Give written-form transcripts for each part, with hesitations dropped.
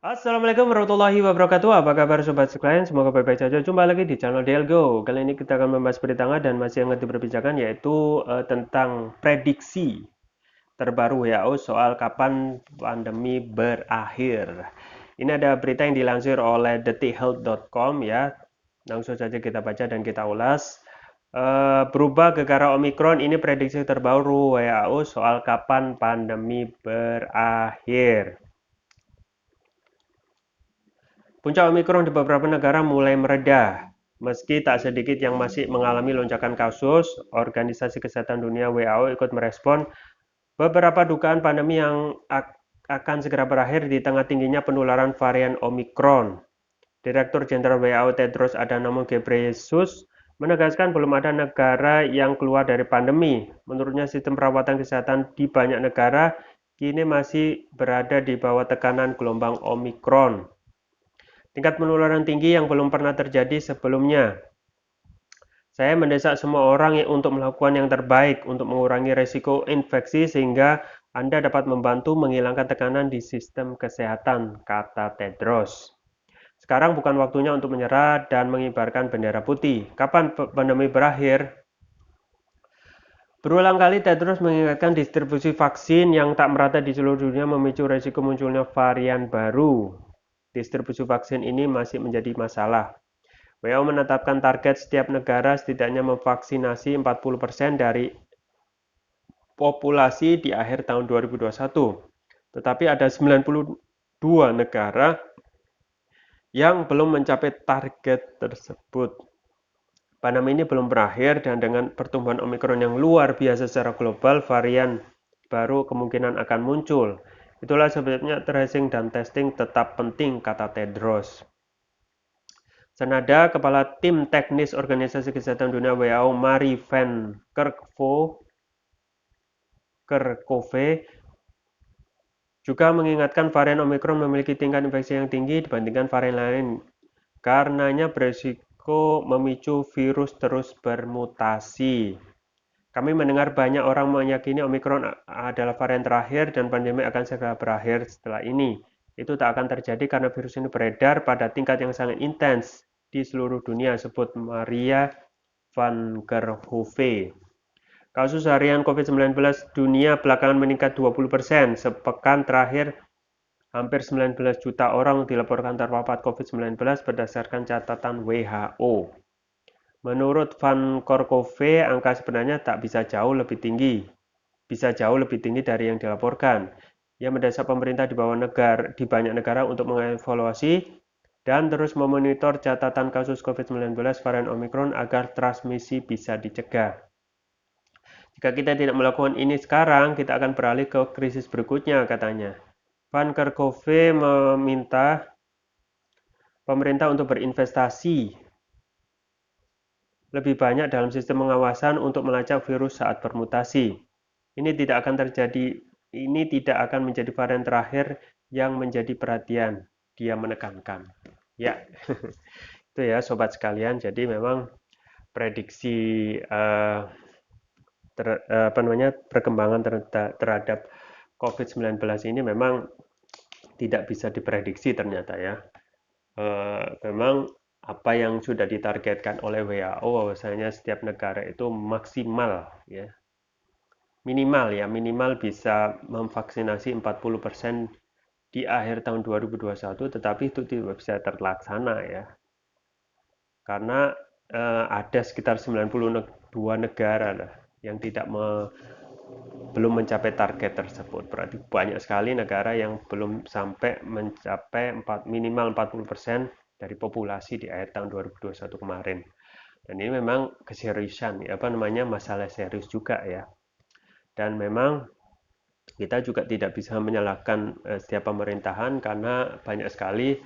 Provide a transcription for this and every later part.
Assalamualaikum warahmatullahi wabarakatuh. Apa kabar sobat sekalian? Semoga baik-baik saja. Jumpa lagi di channel DLGO. Kali ini kita akan membahas berita hangat dan masih hangat diperbincangkan yaitu tentang prediksi terbaru WHO soal kapan pandemi berakhir. Ini ada berita yang dilansir oleh detikhealth.com ya. Langsung saja kita baca dan kita ulas. Berubah gegara Omikron ini prediksi terbaru WHO soal kapan pandemi berakhir. Puncak Omikron di beberapa negara mulai mereda. Meski tak sedikit yang masih mengalami lonjakan kasus, Organisasi Kesehatan Dunia WHO ikut merespon beberapa dugaan pandemi yang akan segera berakhir di tengah tingginya penularan varian Omikron. Direktur Jenderal WHO Tedros Adhanom Ghebreyesus menegaskan belum ada negara yang keluar dari pandemi. Menurutnya sistem perawatan kesehatan di banyak negara kini masih berada di bawah tekanan gelombang Omikron. Tingkat penularan tinggi yang belum pernah terjadi sebelumnya. Saya mendesak semua orang untuk melakukan yang terbaik untuk mengurangi resiko infeksi sehingga Anda dapat membantu menghilangkan tekanan di sistem kesehatan, kata Tedros. Sekarang bukan waktunya untuk menyerah dan mengibarkan bendera putih. Kapan pandemi berakhir? Berulang kali Tedros mengingatkan distribusi vaksin yang tak merata di seluruh dunia memicu resiko munculnya varian baru. Distribusi vaksin ini masih menjadi masalah. WHO menetapkan target setiap negara setidaknya memvaksinasi 40% dari populasi di akhir tahun 2021. Tetapi ada 92 negara yang belum mencapai target tersebut. Pandemi ini belum berakhir dan dengan pertumbuhan Omikron yang luar biasa secara global, varian baru kemungkinan akan muncul. Itulah sebabnya tracing dan testing tetap penting, kata Tedros. Senada, Kepala Tim Teknis Organisasi Kesehatan Dunia WHO, Marie van Kerkhove, juga mengingatkan varian Omikron memiliki tingkat infeksi yang tinggi dibandingkan varian lain. Karenanya berisiko memicu virus terus bermutasi. Kami mendengar banyak orang meyakini Omikron adalah varian terakhir dan pandemi akan segera berakhir setelah ini. Itu tak akan terjadi karena virus ini beredar pada tingkat yang sangat intens di seluruh dunia, sebut Maria van Kerkhove. Kasus harian COVID-19 dunia belakangan meningkat 20%. Sepekan terakhir, hampir 19 juta orang dilaporkan terpapar COVID-19 berdasarkan catatan WHO. Menurut Van Kerkhove, angka sebenarnya tak bisa jauh lebih tinggi. Bisa jauh lebih tinggi dari yang dilaporkan. Ia mendesak pemerintah di banyak negara untuk mengevaluasi dan terus memonitor catatan kasus COVID-19 varian Omikron agar transmisi bisa dicegah. Jika kita tidak melakukan ini sekarang, kita akan beralih ke krisis berikutnya, katanya. Van Kerkhove meminta pemerintah untuk berinvestasi lebih banyak dalam sistem pengawasan untuk melacak virus saat bermutasi. Ini tidak akan menjadi varian terakhir yang menjadi perhatian, dia menekankan. Ya, itu ya sobat sekalian. Jadi memang prediksi perkembangan terhadap COVID-19 ini memang tidak bisa diprediksi ternyata ya. Memang apa yang sudah ditargetkan oleh WHO bahwasanya setiap negara itu maksimal ya minimal bisa memvaksinasi 40% di akhir tahun 2021, tetapi itu tidak bisa terlaksana ya karena ada sekitar 92 negara yang belum mencapai target tersebut. Berarti banyak sekali negara yang belum sampai mencapai minimal 40% dari populasi di akhir tahun 2021 kemarin. Dan ini memang keseriusan, masalah serius juga ya. Dan memang kita juga tidak bisa menyalahkan setiap pemerintahan karena banyak sekali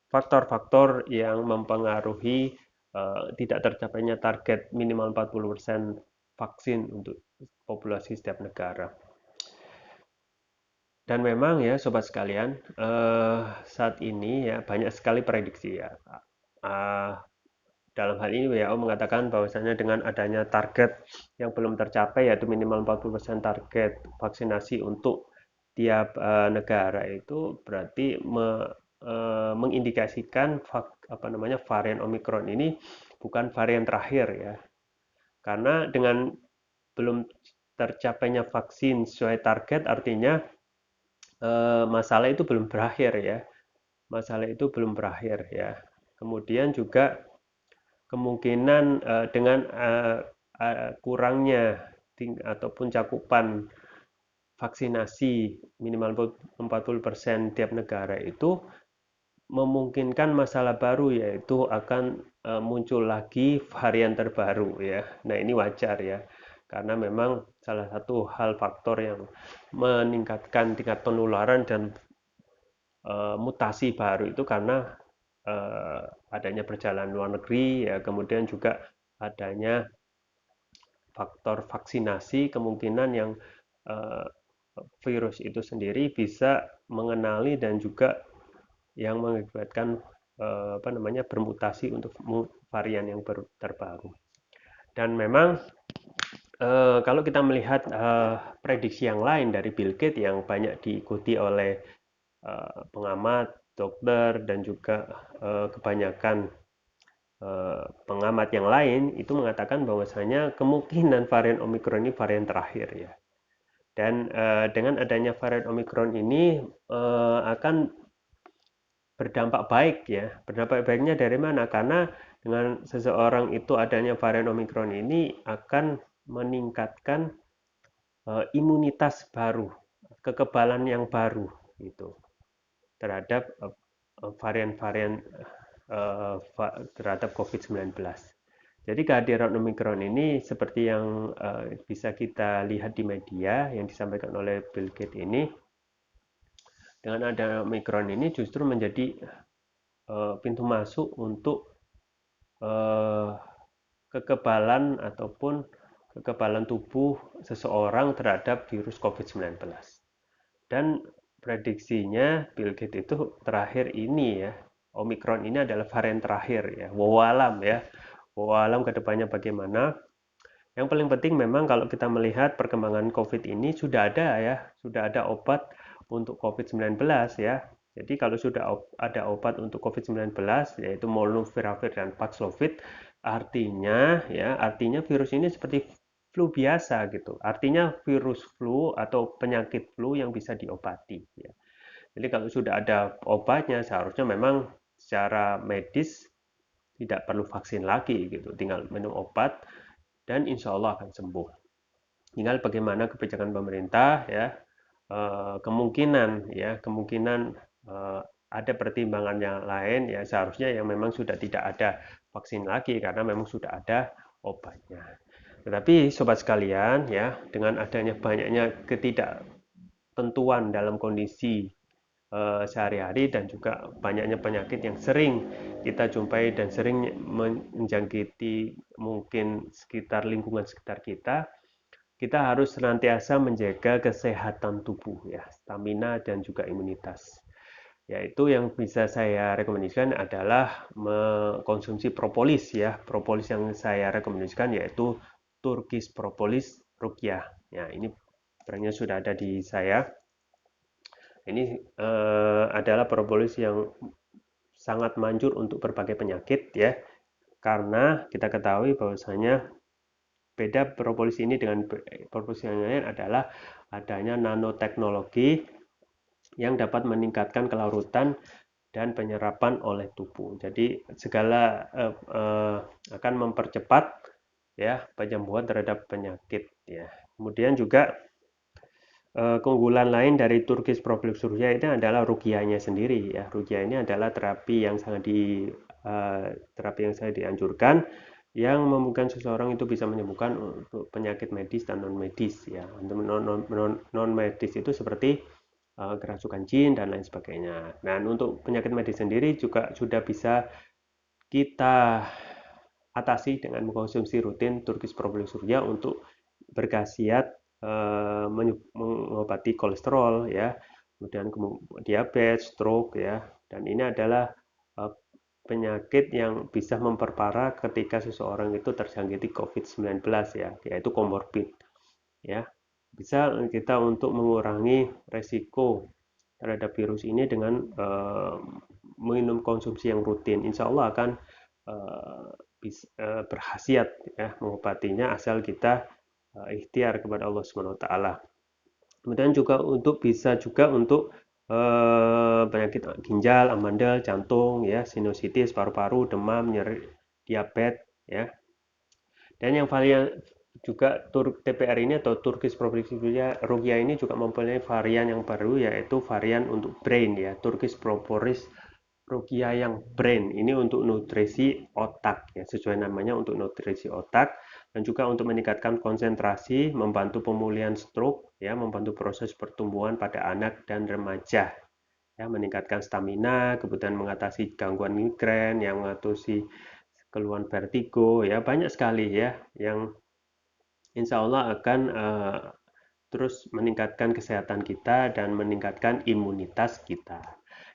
faktor-faktor yang mempengaruhi tidak tercapainya target minimal 40% vaksin untuk populasi setiap negara. Dan memang ya sobat sekalian, saat ini ya banyak sekali prediksi ya. Uh, Dalam hal ini WHO mengatakan bahwasanya dengan adanya target yang belum tercapai yaitu minimal 40% target vaksinasi untuk tiap negara itu berarti mengindikasikan varian Omikron ini bukan varian terakhir ya. Karena dengan belum tercapainya vaksin sesuai target, artinya masalah itu belum berakhir ya. Masalah itu belum berakhir ya. Kemudian juga kemungkinan dengan kurangnya ataupun cakupan vaksinasi minimal 40% tiap negara itu memungkinkan masalah baru, yaitu akan muncul lagi varian terbaru ya. Nah, ini wajar ya. Karena memang salah satu hal faktor yang meningkatkan tingkat penularan dan mutasi baru itu karena adanya perjalanan luar negeri ya, kemudian juga adanya faktor vaksinasi, kemungkinan yang uh, virus itu sendiri bisa mengenali dan juga yang mengakibatkan bermutasi untuk varian yang terbaru. Dan memang kalau kita melihat prediksi yang lain dari Bill Gates yang banyak diikuti oleh pengamat, dokter, dan juga kebanyakan pengamat yang lain itu mengatakan bahwasanya kemungkinan varian Omikron ini varian terakhir ya. Dan dengan adanya varian Omikron ini akan berdampak baik ya. Berdampak baiknya dari mana? Karena dengan seseorang itu adanya varian Omikron ini akan meningkatkan imunitas baru, kekebalan yang baru gitu terhadap varian-varian terhadap COVID-19. Jadi kehadiran Omikron ini seperti yang bisa kita lihat di media yang disampaikan oleh Bill Gates ini, dengan ada Omikron ini justru menjadi pintu masuk untuk kekebalan ataupun kekebalan tubuh seseorang terhadap virus COVID-19. Dan prediksinya Bill Gates itu terakhir ini ya, Omikron ini adalah varian terakhir ya, wawalam ya. Walau kedepannya bagaimana. Yang paling penting memang kalau kita melihat perkembangan COVID ini sudah ada ya, sudah ada obat untuk COVID-19 ya. Jadi kalau sudah ada obat untuk COVID-19 yaitu Molnupiravir dan Paxlovid, artinya virus ini seperti flu biasa gitu. Artinya virus flu atau penyakit flu yang bisa diobati ya. Jadi kalau sudah ada obatnya seharusnya memang secara medis tidak perlu vaksin lagi gitu, tinggal minum obat dan insya Allah akan sembuh. Tinggal bagaimana kebijakan pemerintah ya, kemungkinan ada pertimbangan yang lain ya, seharusnya yang memang sudah tidak ada vaksin lagi karena memang sudah ada obatnya. Tetapi sobat sekalian ya, dengan adanya banyaknya ketidaktentuan dalam kondisi sehari-hari dan juga banyaknya penyakit yang sering kita jumpai dan sering menjangkiti mungkin sekitar lingkungan sekitar kita, kita harus senantiasa menjaga kesehatan tubuh ya, stamina dan juga imunitas. Yaitu yang bisa saya rekomendasikan adalah mengkonsumsi propolis ya. Propolis yang saya rekomendasikan yaitu Turkish Propolis Ruqyah. Ya, ini brandnya sudah ada di saya. Ini adalah propolis yang sangat manjur untuk berbagai penyakit ya, karena kita ketahui bahwasanya beda propolis ini dengan propolis yang lain adalah adanya nanoteknologi yang dapat meningkatkan kelarutan dan penyerapan oleh tubuh. Jadi segala akan mempercepat ya penyembuhan terhadap penyakit ya. Kemudian juga keunggulan lain dari Turkish Propolis Ruqyah itu adalah ruqyahnya sendiri ya. Ruqyah ini adalah terapi yang sangat dianjurkan yang memungkinkan seseorang itu bisa menyembuhkan untuk penyakit medis dan non medis ya. Untuk non medis itu seperti kerasukan jin dan lain sebagainya. Nah, untuk penyakit medis sendiri juga sudah bisa kita atasi dengan mengkonsumsi rutin Turkish Propolis Ruqyah untuk berkhasiat mengobati kolesterol ya, kemudian diabetes, stroke ya, dan ini adalah penyakit yang bisa memperparah ketika seseorang itu terjangkiti COVID-19 ya, yaitu komorbid ya. Bisa kita untuk mengurangi resiko terhadap virus ini dengan minum konsumsi yang rutin, insya Allah akan berkhasiat ya mengobatinya asal kita ikhtiar kepada Allah Subhanahu wa taala. Kemudian juga bisa juga untuk penyakit ginjal, amandel, jantung, ya, sinusitis, paru-paru, demam, nyeri, diabetes, ya. Dan yang varian juga TPR ini atau Turkish Propolis Ruqyah ini juga mempunyai varian yang baru, yaitu varian untuk brain, ya, Turkish Propolis Ruqyah yang brain. Ini untuk nutrisi otak, ya, sesuai namanya untuk nutrisi otak, dan juga untuk meningkatkan konsentrasi, membantu pemulihan stroke, ya, membantu proses pertumbuhan pada anak dan remaja, ya, meningkatkan stamina, kemudian mengatasi gangguan migrain, yang mengatasi keluhan vertigo, ya, banyak sekali ya yang insya Allah akan terus meningkatkan kesehatan kita dan meningkatkan imunitas kita.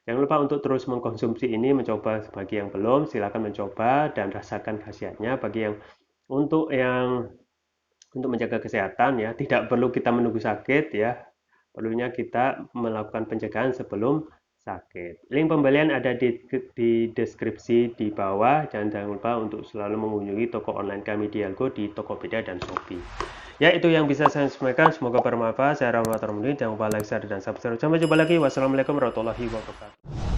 Jangan lupa untuk terus mengkonsumsi ini, mencoba. Bagi yang belum, silakan mencoba dan rasakan khasiatnya. Bagi yang untuk menjaga kesehatan, ya, tidak perlu kita menunggu sakit, ya. Perlunya kita melakukan pencegahan sebelum sakit. Link pembelian ada di deskripsi di bawah. Jangan lupa untuk selalu mengunjungi toko online kami di Algo di Tokopedia dan Shopee. Ya, itu yang bisa saya sampaikan. Semoga bermanfaat. Saya Rahmat Ramudin. Jangan lupa like, share, dan subscribe. Sampai jumpa lagi. Wassalamualaikum warahmatullahi wabarakatuh.